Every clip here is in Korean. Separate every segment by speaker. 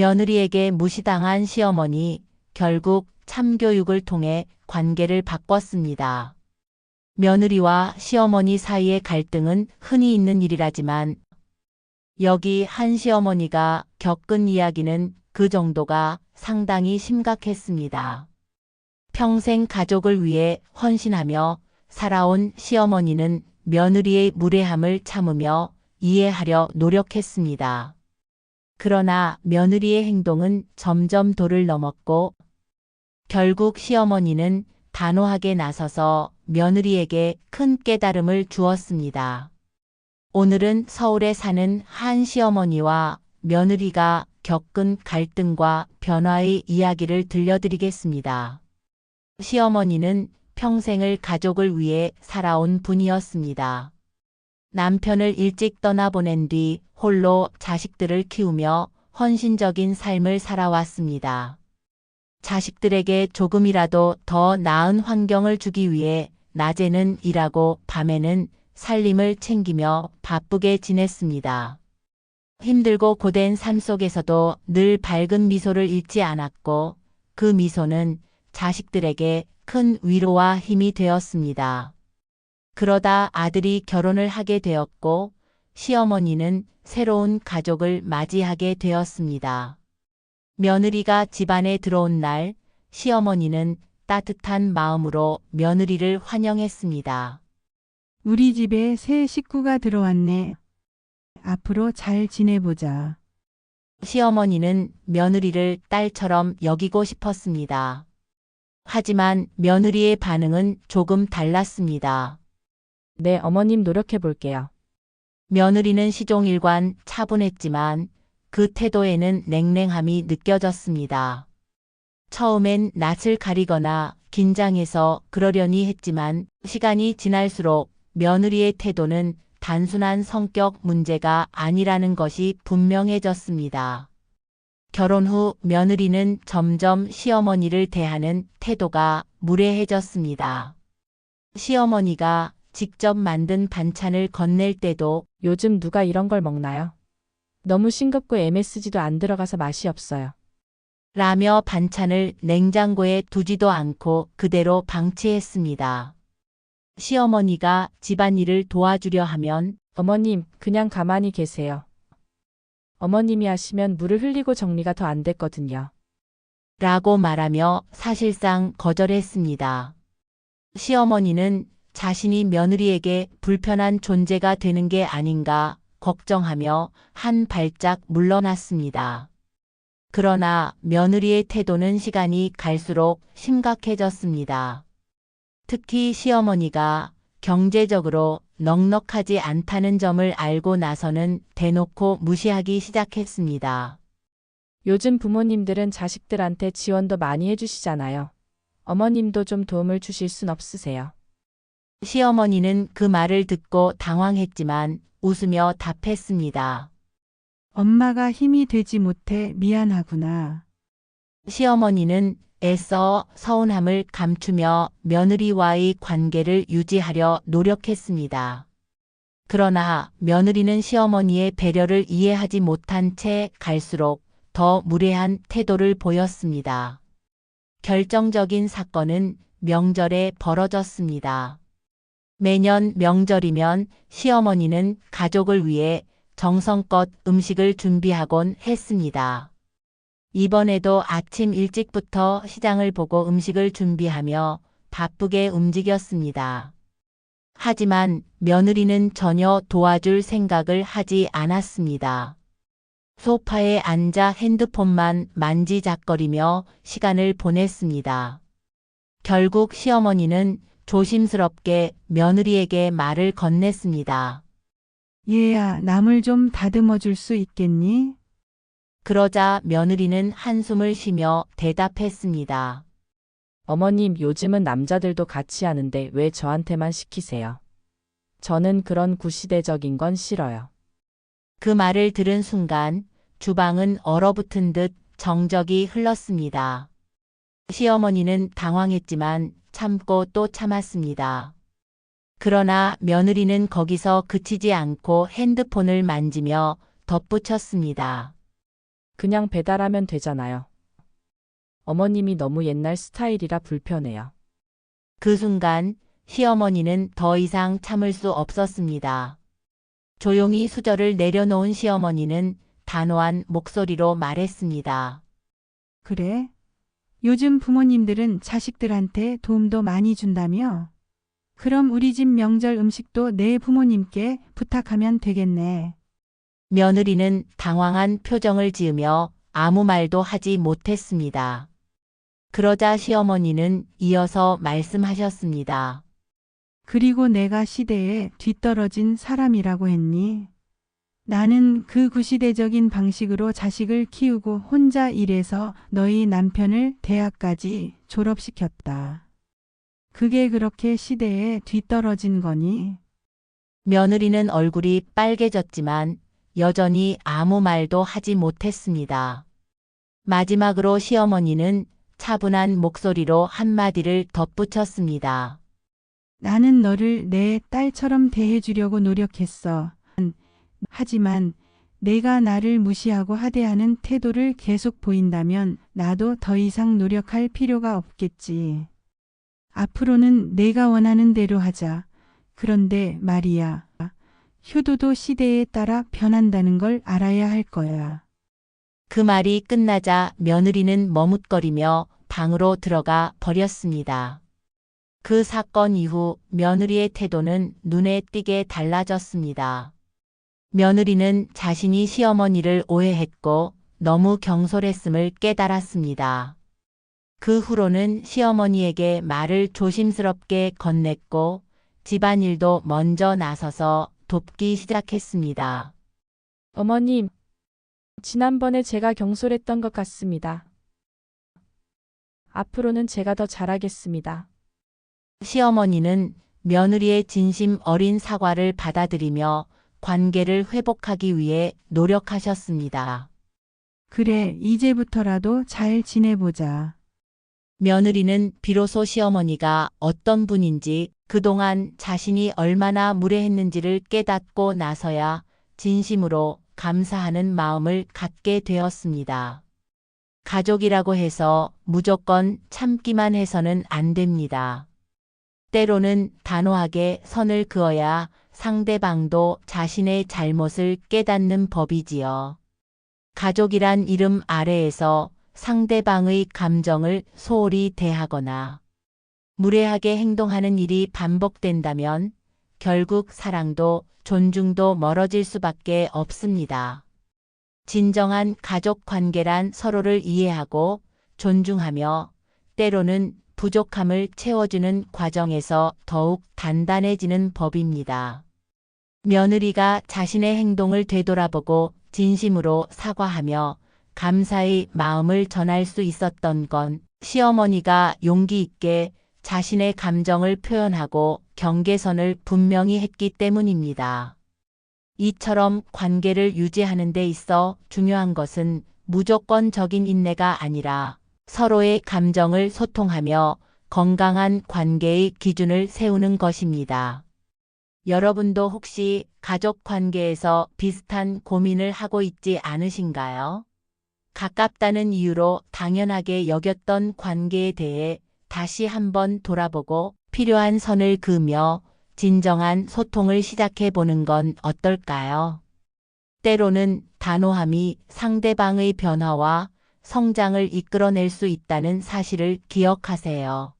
Speaker 1: 며느리에게 무시당한 시어머니, 결국 참교육을 통해 관계를 바꿨습니다. 며느리와 시어머니 사이의 갈등은 흔히 있는 일이라지만 여기 한 시어머니가 겪은 이야기는 그 정도가 상당히 심각했습니다. 평생 가족을 위해 헌신하며 살아온 시어머니는 며느리의 무례함을 참으며 이해하려 노력했습니다. 그러나 며느리의 행동은 점점 도를 넘었고 결국 시어머니는 단호하게 나서서 며느리에게 큰 깨달음을 주었습니다. 오늘은 서울에 사는 한 시어머니와 며느리가 겪은 갈등과 변화의 이야기를 들려드리겠습니다. 시어머니는 평생을 가족을 위해 살아온 분이었습니다. 남편을 일찍 떠나보낸 뒤 홀로 자식들을 키우며 헌신적인 삶을 살아왔습니다. 자식들에게 조금이라도 더 나은 환경을 주기 위해 낮에는 일하고 밤에는 살림을 챙기며 바쁘게 지냈습니다. 힘들고 고된 삶 속에서도 늘 밝은 미소를 잃지 않았고 그 미소는 자식들에게 큰 위로와 힘이 되었습니다. 그러다 아들이 결혼을 하게 되었고 시어머니는 새로운 가족을 맞이하게 되었습니다. 며느리가 집안에 들어온 날 시어머니는 따뜻한 마음으로 며느리를 환영했습니다.
Speaker 2: 우리 집에 새 식구가 들어왔네. 앞으로 잘 지내보자.
Speaker 1: 시어머니는 며느리를 딸처럼 여기고 싶었습니다. 하지만 며느리의 반응은 조금 달랐습니다.
Speaker 3: 네, 어머님 노력해 볼게요.
Speaker 1: 며느리는 시종일관 차분했지만 그 태도에는 냉랭함이 느껴졌습니다. 처음엔 낯을 가리거나 긴장해서 그러려니 했지만 시간이 지날수록 며느리의 태도는 단순한 성격 문제가 아니라는 것이 분명해졌습니다. 결혼 후 며느리는 점점 시어머니를 대하는 태도가 무례해졌습니다. 시어머니가 직접 만든 반찬을 건넬 때도
Speaker 3: 요즘 누가 이런 걸 먹나요? 너무 싱겁고 MSG도 안 들어가서 맛이 없어요.
Speaker 1: 라며 반찬을 냉장고에 두지도 않고 그대로 방치했습니다. 시어머니가 집안일을 도와주려 하면
Speaker 3: 어머님, 그냥 가만히 계세요. 어머님이 하시면 물을 흘리고 정리가 더 안 됐거든요.
Speaker 1: 라고 말하며 사실상 거절했습니다. 시어머니는 자신이 며느리에게 불편한 존재가 되는 게 아닌가 걱정하며 한 발짝 물러났습니다. 그러나 며느리의 태도는 시간이 갈수록 심각해졌습니다. 특히 시어머니가 경제적으로 넉넉하지 않다는 점을 알고 나서는 대놓고 무시하기 시작했습니다.
Speaker 3: 요즘 부모님들은 자식들한테 지원도 많이 해주시잖아요. 어머님도 좀 도움을 주실 순 없으세요?
Speaker 1: 시어머니는 그 말을 듣고 당황했지만 웃으며 답했습니다.
Speaker 2: 엄마가 힘이 되지 못해 미안하구나.
Speaker 1: 시어머니는 애써 서운함을 감추며 며느리와의 관계를 유지하려 노력했습니다. 그러나 며느리는 시어머니의 배려를 이해하지 못한 채 갈수록 더 무례한 태도를 보였습니다. 결정적인 사건은 명절에 벌어졌습니다. 매년 명절이면 시어머니는 가족을 위해 정성껏 음식을 준비하곤 했습니다. 이번에도 아침 일찍부터 시장을 보고 음식을 준비하며 바쁘게 움직였습니다. 하지만 며느리는 전혀 도와줄 생각을 하지 않았습니다. 소파에 앉아 핸드폰만 만지작거리며 시간을 보냈습니다. 결국 시어머니는 조심스럽게 며느리에게 말을 건넸습니다.
Speaker 2: 얘야, 나물 좀 다듬어 줄 수 있겠니?
Speaker 1: 그러자 며느리는 한숨을 쉬며 대답했습니다.
Speaker 3: 어머님, 요즘은 남자들도 같이 하는데 왜 저한테만 시키세요? 저는 그런 구시대적인 건 싫어요.
Speaker 1: 그 말을 들은 순간 주방은 얼어붙은 듯 정적이 흘렀습니다. 시어머니는 당황했지만 참고 또 참았습니다. 그러나 며느리는 거기서 그치지 않고 핸드폰을 만지며 덧붙였습니다.
Speaker 3: 그냥 배달하면 되잖아요. 어머님이 너무 옛날 스타일이라 불편해요.
Speaker 1: 그 순간 시어머니는 더 이상 참을 수 없었습니다. 조용히 수저를 내려놓은 시어머니는 단호한 목소리로 말했습니다.
Speaker 2: 그래? 요즘 부모님들은 자식들한테 도움도 많이 준다며? 그럼 우리 집 명절 음식도 내 부모님께 부탁하면 되겠네.
Speaker 1: 며느리는 당황한 표정을 지으며 아무 말도 하지 못했습니다. 그러자 시어머니는 이어서 말씀하셨습니다.
Speaker 2: 그리고 내가 시대에 뒤떨어진 사람이라고 했니? 나는 그 구시대적인 방식으로 자식을 키우고 혼자 일해서 너희 남편을 대학까지 졸업시켰다. 그게 그렇게 시대에 뒤떨어진 거니?
Speaker 1: 며느리는 얼굴이 빨개졌지만 여전히 아무 말도 하지 못했습니다. 마지막으로 시어머니는 차분한 목소리로 한마디를 덧붙였습니다.
Speaker 2: 나는 너를 내 딸처럼 대해주려고 노력했어. 하지만 내가 나를 무시하고 하대하는 태도를 계속 보인다면 나도 더 이상 노력할 필요가 없겠지. 앞으로는 내가 원하는 대로 하자. 그런데 말이야. 효도도 시대에 따라 변한다는 걸 알아야 할 거야.
Speaker 1: 그 말이 끝나자 며느리는 머뭇거리며 방으로 들어가 버렸습니다. 그 사건 이후 며느리의 태도는 눈에 띄게 달라졌습니다. 며느리는 자신이 시어머니를 오해했고 너무 경솔했음을 깨달았습니다. 그 후로는 시어머니에게 말을 조심스럽게 건넸고 집안일도 먼저 나서서 돕기 시작했습니다.
Speaker 3: 어머님, 지난번에 제가 경솔했던 것 같습니다. 앞으로는 제가 더 잘하겠습니다.
Speaker 1: 시어머니는 며느리의 진심 어린 사과를 받아들이며 관계를 회복하기 위해 노력하셨습니다.
Speaker 2: 그래, 이제부터라도 잘 지내보자.
Speaker 1: 며느리는 비로소 시어머니가 어떤 분인지 그동안 자신이 얼마나 무례했는지를 깨닫고 나서야 진심으로 감사하는 마음을 갖게 되었습니다. 가족이라고 해서 무조건 참기만 해서는 안 됩니다. 때로는 단호하게 선을 그어야 상대방도 자신의 잘못을 깨닫는 법이지요. 가족이란 이름 아래에서 상대방의 감정을 소홀히 대하거나 무례하게 행동하는 일이 반복된다면 결국 사랑도 존중도 멀어질 수밖에 없습니다. 진정한 가족 관계란 서로를 이해하고 존중하며 때로는 부족함을 채워주는 과정에서 더욱 단단해지는 법입니다. 며느리가 자신의 행동을 되돌아보고 진심으로 사과하며 감사의 마음을 전할 수 있었던 건 시어머니가 용기 있게 자신의 감정을 표현하고 경계선을 분명히 했기 때문입니다. 이처럼 관계를 유지하는 데 있어 중요한 것은 무조건적인 인내가 아니라 서로의 감정을 소통하며 건강한 관계의 기준을 세우는 것입니다. 여러분도 혹시 가족 관계에서 비슷한 고민을 하고 있지 않으신가요? 가깝다는 이유로 당연하게 여겼던 관계에 대해 다시 한번 돌아보고 필요한 선을 그으며 진정한 소통을 시작해 보는 건 어떨까요? 때로는 단호함이 상대방의 변화와 성장을 이끌어낼 수 있다는 사실을 기억하세요.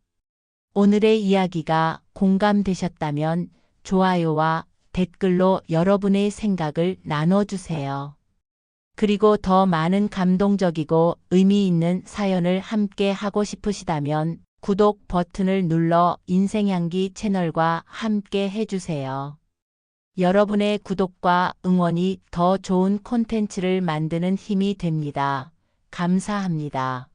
Speaker 1: 오늘의 이야기가 공감되셨다면 좋아요와 댓글로 여러분의 생각을 나눠주세요. 그리고 더 많은 감동적이고 의미 있는 사연을 함께 하고 싶으시다면 구독 버튼을 눌러 인생향기 채널과 함께 해주세요. 여러분의 구독과 응원이 더 좋은 콘텐츠를 만드는 힘이 됩니다. 감사합니다.